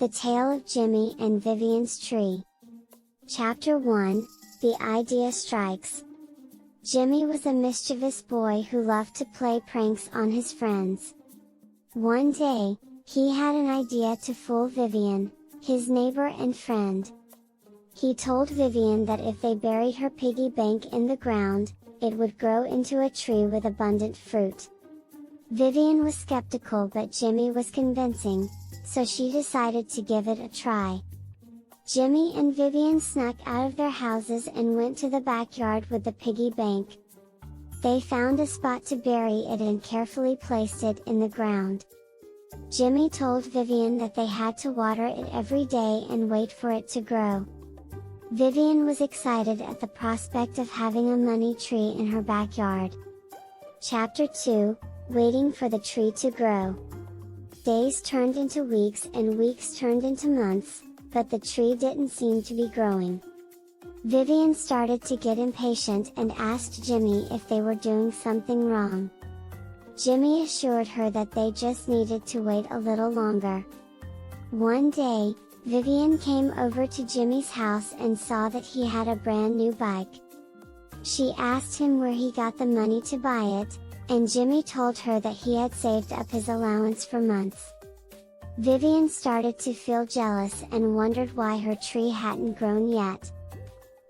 The Tale of Jimmy and Vivian's Tree. Chapter 1, The Idea Strikes. Jimmy was a mischievous boy who loved to play pranks on his friends. One day, he had an idea to fool Vivian, his neighbor and friend. He told Vivian that if they buried her piggy bank in the ground, it would grow into a tree with abundant fruit. Vivian was skeptical, but Jimmy was convincing, so she decided to give it a try. Jimmy and Vivian snuck out of their houses and went to the backyard with the piggy bank. They found a spot to bury it and carefully placed it in the ground. Jimmy told Vivian that they had to water it every day and wait for it to grow. Vivian was excited at the prospect of having a money tree in her backyard. Chapter 2, Waiting for the Tree to Grow. Days turned into weeks and weeks turned into months, but the tree didn't seem to be growing. Vivian started to get impatient and asked Jimmy if they were doing something wrong. Jimmy assured her that they just needed to wait a little longer. One day, Vivian came over to Jimmy's house and saw that he had a brand new bike. She asked him where he got the money to buy it, and Jimmy told her that he had saved up his allowance for months. Vivian started to feel jealous and wondered why her tree hadn't grown yet.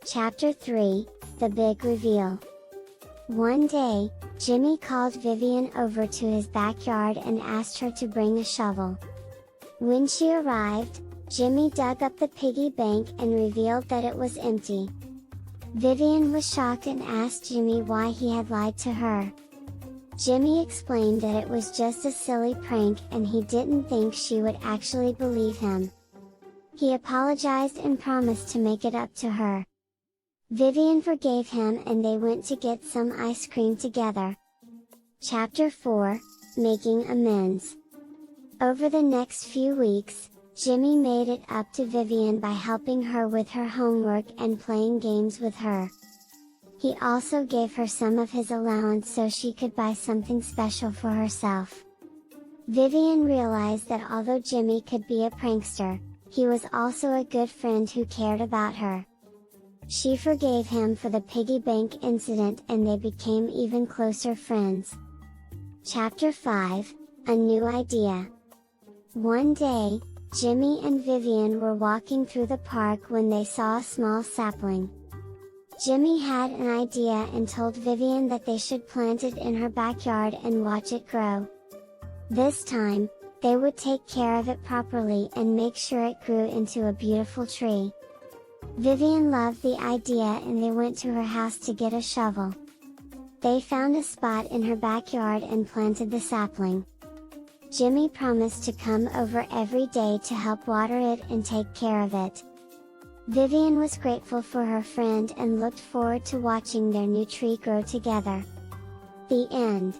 Chapter 3, The Big Reveal. One day, Jimmy called Vivian over to his backyard and asked her to bring a shovel. When she arrived, Jimmy dug up the piggy bank and revealed that it was empty. Vivian was shocked and asked Jimmy why he had lied to her. Jimmy explained that it was just a silly prank and he didn't think she would actually believe him. He apologized and promised to make it up to her. Vivian forgave him and they went to get some ice cream together. Chapter 4, Making Amends. Over the next few weeks, Jimmy made it up to Vivian by helping her with her homework and playing games with her. He also gave her some of his allowance so she could buy something special for herself. Vivian realized that although Jimmy could be a prankster, he was also a good friend who cared about her. She forgave him for the piggy bank incident and they became even closer friends. Chapter 5, A New Idea. One day, Jimmy and Vivian were walking through the park when they saw a small sapling. Jimmy had an idea and told Vivian that they should plant it in her backyard and watch it grow. This time, they would take care of it properly and make sure it grew into a beautiful tree. Vivian loved the idea and they went to her house to get a shovel. They found a spot in her backyard and planted the sapling. Jimmy promised to come over every day to help water it and take care of it. Vivian was grateful for her friend and looked forward to watching their new tree grow together. The end.